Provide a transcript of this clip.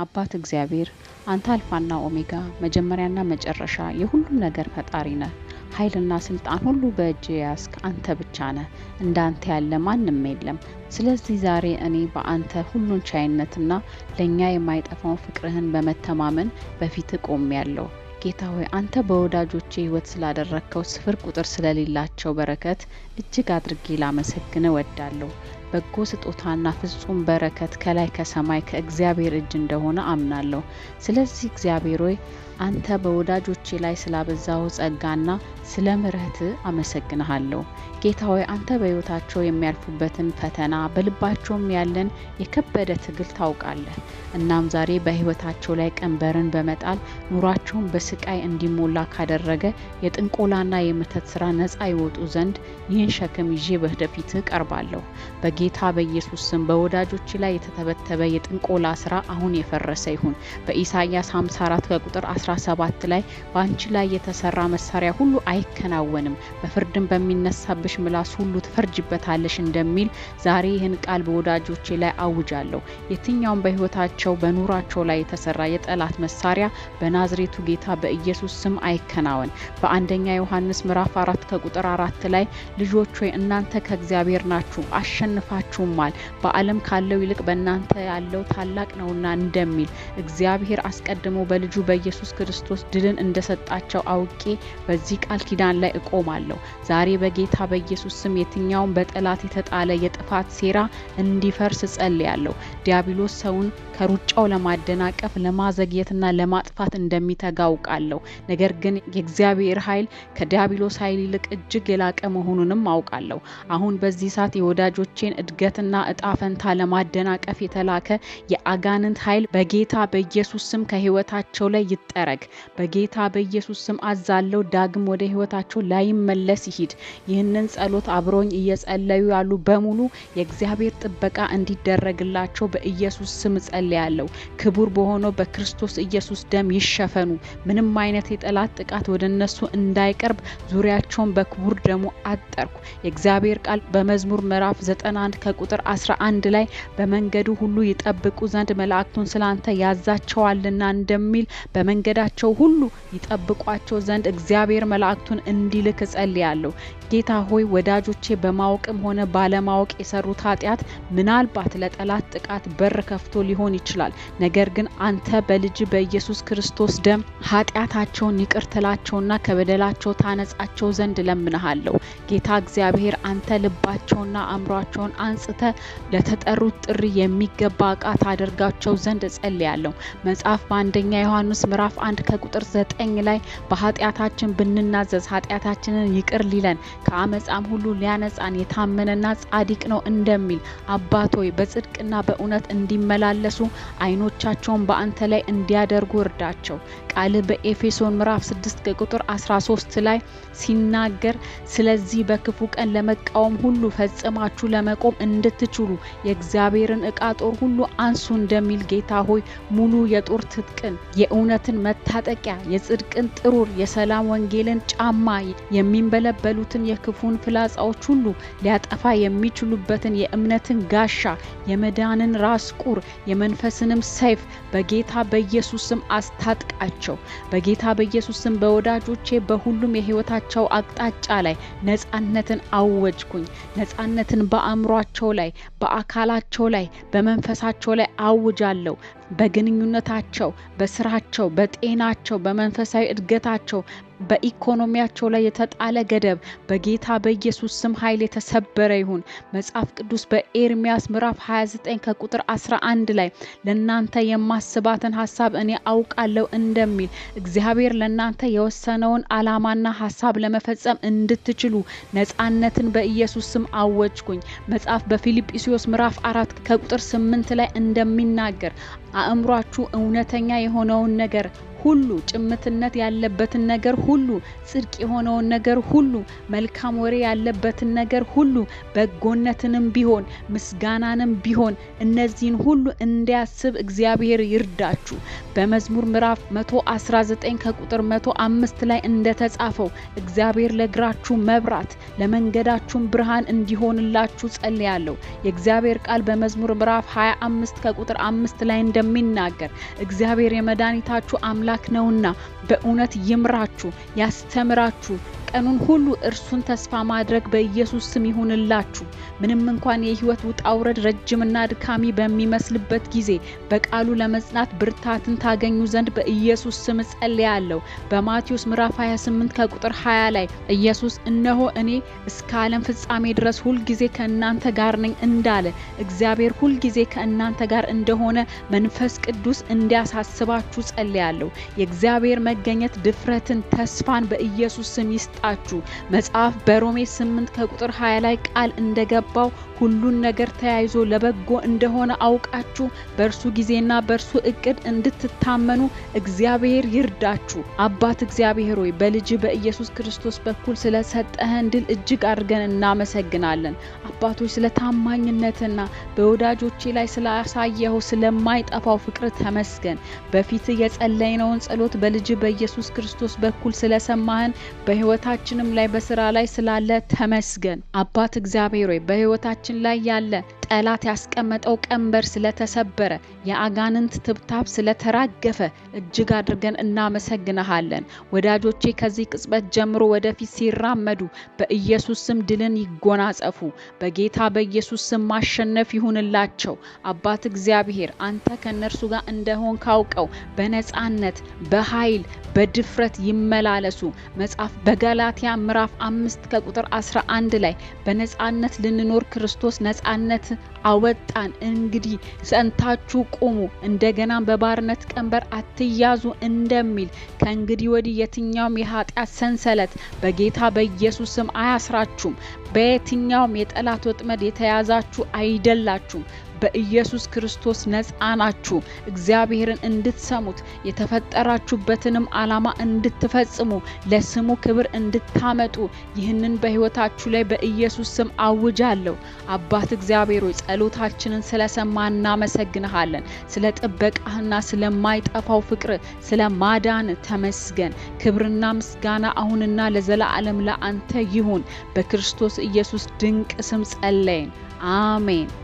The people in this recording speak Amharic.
አባት እግዚአብሔር አንተ አልፋና ኦሜጋ መጀመሪያና መጨረሻ የሁሉም ነገር ፈጣሪ ነህ። ኃይልና ስልጣን ሁሉ በእጅ ያስክ አንተ ብቻ ነህ። እንዳንተ ያለ ማንም የለም። ስለዚህ ዛሬ እኔ በአንተ ሁሉን ቻይነትና ለኛ የማይጠፋውን ፍቅርህን በመተማመን በፊት ቆሜያለሁ። ጌታ ሆይ አንተ በወዳጆቼ ህይወት ስላደረከው ስፍር ቁጥር ስለሌላቸው በረከት እጅግ አድርጌ ላመሰግን እወዳለሁ። በጎ ስጦታና ፍጹም በረከት ከላይ ከሰማይ ከእግዚአብሔር እጅ እንደሆነ አምናለሁ። ስለዚህ እግዚአብሔር ሆይ አንተ በወዳጆቼ ላይ ስላበዛው ጸጋና ስለ ምሕረት አመሰግንሃለሁ። ጌታ ሆይ አንተ በህይወታቸው የሚያልፉበትን ፈተና በልባቸውም ያለን የከበደ ትግል ታውቃለህ። እናም ዛሬ በህይወታቸው ላይ ቀንበርን በመጣል ኑሯቸውን በስቃይ እንዲሞላ ካደረገ የጥንቆላና የመተት ስራ ነፃ ይወጡ ዘንድ ይህን ሸክም ይዤ በፊት ቀርባለሁ። በጌታ በኢየሱስ ስም በወዳጆች ላይ የተተበተበ የጥንቆላ ስራ አሁን የፈረሰ ይሁን። በኢሳይያስ 54 ከቁጥር 17 ላይ በአንቺ ላይ የተሰራ መሳሪያ ሁሉ አይከናወንም፣ በፍርድም በሚነሳብሽ ምላስ ሁሉ ትፈርጅበታለሽ እንደሚል ዛሬ ይህን ቃል በወዳጆቼ ላይ አውጃለሁ። የትኛውም በህይወታቸው በኑራቸው ላይ የተሰራ የጠላት መሳሪያ በናዝሬቱ ጌታ በኢየሱስ ስም አይከናወን። በአንደኛ ዮሐንስ ምዕራፍ 4 ከቁጥር 4 ላይ ልጆች ሆይ እናንተ ከእግዚአብሔር ናችሁ አሸንፋችሁማል፣ በዓለም ካለው ይልቅ በእናንተ ያለው ታላቅ ነውና እንደሚል እግዚአብሔር አስቀድሞ በልጁ በኢየሱስ ክርስቶስ ድልን እንደሰጣቸው አውቄ በዚህ ቃል ኪዳን ላይ እቆማለሁ። ዛሬ በጌታ በኢየሱስ ስም የትኛውም በጠላት የተጣለ የጥፋት ሴራ እንዲፈርስ ጸልያለሁ። ዲያብሎስ ሰውን ከሩጫው ለማደናቀፍ ለማዘግየትና ለማጥፋት እንደሚተጋ አውቃለሁ። ነገር ግን የእግዚአብሔር ኃይል ከዲያብሎስ ኃይል ይልቅ እጅግ የላቀ መሆኑንም አውቃለሁ። አሁን በዚህ ሰዓት የወዳጆቼን እድገትና እጣ ፈንታ ለማደናቀፍ የተላከ የአጋንንት ኃይል በጌታ በኢየሱስ ስም ከህይወታቸው ላይ ይጠረግ። በጌታ በኢየሱስ ስም አዛለው ዳግም ወደ ህይወታቸው ላይመለስ ይሂድ። ይህንን ጸሎት አብሮኝ እየጸለዩ ያሉ በሙሉ የእግዚአብሔር ጥበቃ እንዲደረግላቸው በኢየሱስ ስም ጸልያለሁ። ክቡር በሆነው በክርስቶስ ኢየሱስ ደም ይሸፈኑ። ምንም አይነት የጠላት ጥቃት ወደ እነሱ እንዳይቀርብ ዙሪያቸውን በክቡር ደሙ አጠርኩ። የእግዚአብሔር ቃል በመዝሙር ምዕራፍ 91 ከቁጥር 11 ላይ በመንገዱ ሁሉ ይጠብቁ ዘንድ መላእክቱን ስላንተ ያዛቸዋልና እንደሚል በመንገዳቸው ሁሉ ይጠብቋቸው ዘንድ እግዚአብሔር መላእክቱን እንዲልክ ጸልያለሁ። ጌታ ሆይ ወዳጆቼ በማወቅም ሆነ ባለማወቅ የሰሩት ኃጢአት ምናልባት ለጠላት ጥቃት በር ከፍቶ ሊሆን ይችላል። ነገር ግን አንተ በልጅ በኢየሱስ ክርስቶስ ደም ኃጢአታቸውን ይቅር ትላቸውና ከበደላቸው ታነጻቸው ዘንድ ለምንሃለሁ። ጌታ እግዚአብሔር አንተ ልባቸውና አእምሯቸውን አንጽተ ለተጠሩት ጥሪ የሚገባ ዕቃ ታደርጋቸው ዘንድ ጸልያለሁ። መጽሐፍ በአንደኛ ዮሐንስ ምዕራፍ 1 ከቁጥር 9 ላይ በኃጢአታችን ብንናዘዝ ኃጢአታችንን ይቅር ሊለን ከአመጻም ሁሉ ሊያነጻን የታመነና ጻድቅ ነው እንደሚል አባቶይ በጽድቅና በእውነት እንዲመላለሱ አይኖቻቸውን በአንተ ላይ እንዲያደርጉ እርዳቸው። ቃል በኤፌሶን ምዕራፍ 6 ከቁጥር 13 ላይ ሲናገር ስለዚህ በክፉ ቀን ለመቃወም ሁሉ ፈጽማችሁ ለመቆም እንድትችሉ የእግዚአብሔርን ዕቃ ጦር ሁሉ አንሱ እንደሚል ጌታ ሆይ ሙሉ የጦር ትጥቅን የእውነትን መታጠቂያ የጽድቅን ጥሩር የሰላም ወንጌልን ጫማ የሚንበለበሉትን የክፉን ፍላጻዎች ሁሉ ሊያጠፋ የሚችሉበትን የእምነትን ጋሻ የመዳንን ራስ ቁር የመንፈስንም ሰይፍ በጌታ በኢየሱስ ስም አስታጥቃቸው። በጌታ በኢየሱስ ስም በወዳጆቼ በሁሉም የህይወታቸው አቅጣጫ ላይ ነጻነትን አወጅኩኝ። ነጻነትን በአእምሯቸው ላይ በአካላቸው ላይ በመንፈሳቸው ላይ አውጃለሁ። በግንኙነታቸው በስራቸው በጤናቸው በመንፈሳዊ እድገታቸው በኢኮኖሚያቸው ላይ የተጣለ ገደብ በጌታ በኢየሱስ ስም ኃይል የተሰበረ ይሁን። መጽሐፍ ቅዱስ በኤርሚያስ ምዕራፍ 29 ከቁጥር 11 ላይ ለናንተ የማስባትን ሐሳብ እኔ አውቃለሁ እንደሚል እግዚአብሔር ለናንተ የወሰነውን ዓላማና ሐሳብ ለመፈጸም እንድትችሉ ነጻነትን በኢየሱስ ስም አወጅኩኝ። መጽሐፍ በፊልጵስዩስ ምዕራፍ 4 ከቁጥር 8 ላይ እንደሚናገር አእምሯችሁ እውነተኛ የሆነውን ነገር ሁሉ፣ ጭምትነት ያለበትን ነገር ሁሉ፣ ጽድቅ የሆነውን ነገር ሁሉ፣ መልካም ወሬ ያለበትን ነገር ሁሉ፣ በጎነትንም ቢሆን ምስጋናንም ቢሆን እነዚህን ሁሉ እንዲያስብ እግዚአብሔር ይርዳችሁ። በመዝሙር ምዕራፍ 119 ከቁጥር 105 ላይ እንደተጻፈው እግዚአብሔር ለእግራችሁ መብራት ለመንገዳችሁም ብርሃን እንዲሆንላችሁ ጸልያለሁ። የእግዚአብሔር ቃል በመዝሙር ምዕራፍ 25 ከቁጥር 5 ላይ እንደሚናገር እግዚአብሔር የመድኃኒታችሁ አምላክ ነውና በእውነት ይምራችሁ ያስተምራችሁ ቀኑን ሁሉ እርሱን ተስፋ ማድረግ በኢየሱስ ስም ይሁንላችሁ። ምንም እንኳን የህይወት ውጣ ውረድ ረጅምና ድካሚ በሚመስልበት ጊዜ በቃሉ ለመጽናት ብርታትን ታገኙ ዘንድ በኢየሱስ ስም ጸልያለሁ። በማቴዎስ ምዕራፍ 28 ከቁጥር 20 ላይ ኢየሱስ እነሆ እኔ እስከ ዓለም ፍጻሜ ድረስ ሁል ጊዜ ከእናንተ ጋር ነኝ እንዳለ እግዚአብሔር ሁል ጊዜ ከእናንተ ጋር እንደሆነ መንፈስ ቅዱስ እንዲያሳስባችሁ ጸልያለሁ። የእግዚአብሔር መገኘት ድፍረትን፣ ተስፋን በኢየሱስ ስም ይስጣችሁ። መጽሐፍ በሮሜ 8 ከቁጥር 20 ላይ ቃል እንደገባው ሁሉን ነገር ተያይዞ ለበጎ እንደሆነ አውቃችሁ በእርሱ ጊዜና በእርሱ እቅድ እንድትታመኑ እግዚአብሔር ይርዳችሁ። አባት እግዚአብሔር ሆይ በልጅ በኢየሱስ ክርስቶስ በኩል ስለሰጠህን ድል እጅግ አድርገን እናመሰግናለን። አባቶች ስለ ታማኝነትና በወዳጆቼ ላይ ስላሳየው ስለማይጠፋው ፍቅር ተመስገን። በፊት የጸለይነውን ጸሎት በልጅ በኢየሱስ ክርስቶስ በኩል ስለሰማህን በህይወታችንም ላይ በስራ ላይ ስላለ ተመስገን። አባት እግዚአብሔር ሆይ በህይወታችን ላይ ያለ ጠላት ያስቀመጠው ቀንበር ስለተሰበረ የአጋንንት ትብታብ ስለተራገፈ እጅግ አድርገን እናመሰግናለን። ወዳጆቼ ከዚህ ቅጽበት ጀምሮ ወደፊት ሲራመዱ በኢየሱስ ስም ድልን ይጎናጸፉ። በጌታ በኢየሱስ ስም ማሸነፍ ይሁንላቸው። አባት እግዚአብሔር አንተ ከነርሱ ጋር እንደሆን ካውቀው በነጻነት በኃይል በድፍረት ይመላለሱ። መጽሐፍ በገላትያ ምዕራፍ 5 ከቁጥር 11 ላይ በነጻነት ልንኖር ክርስቶስ ነጻነት አወጣን፣ እንግዲህ ጸንታችሁ ቁሙ፣ እንደገና በባርነት ቀንበር አትያዙ እንደሚል ከእንግዲህ ወዲህ የትኛውም የኃጢአት ሰንሰለት በጌታ በኢየሱስ ስም አያስራችሁም። በየትኛውም የጠላት ወጥመድ የተያዛችሁ አይደላችሁም። በኢየሱስ ክርስቶስ ነፃ ናችሁ። እግዚአብሔርን እንድትሰሙት የተፈጠራችሁበትንም ዓላማ እንድትፈጽሙ ለስሙ ክብር እንድታመጡ ይህንን በህይወታችሁ ላይ በኢየሱስ ስም አውጃለሁ። አባት እግዚአብሔር ሆይ ጸሎታችንን ስለሰማን እናመሰግንሃለን። ስለ ጥበቃህና ስለማይጠፋው ፍቅር ስለማዳን ተመስገን። ክብርና ምስጋና አሁንና ለዘላለም ለአንተ ይሁን። በክርስቶስ ኢየሱስ ድንቅ ስም ጸለይን። አሜን።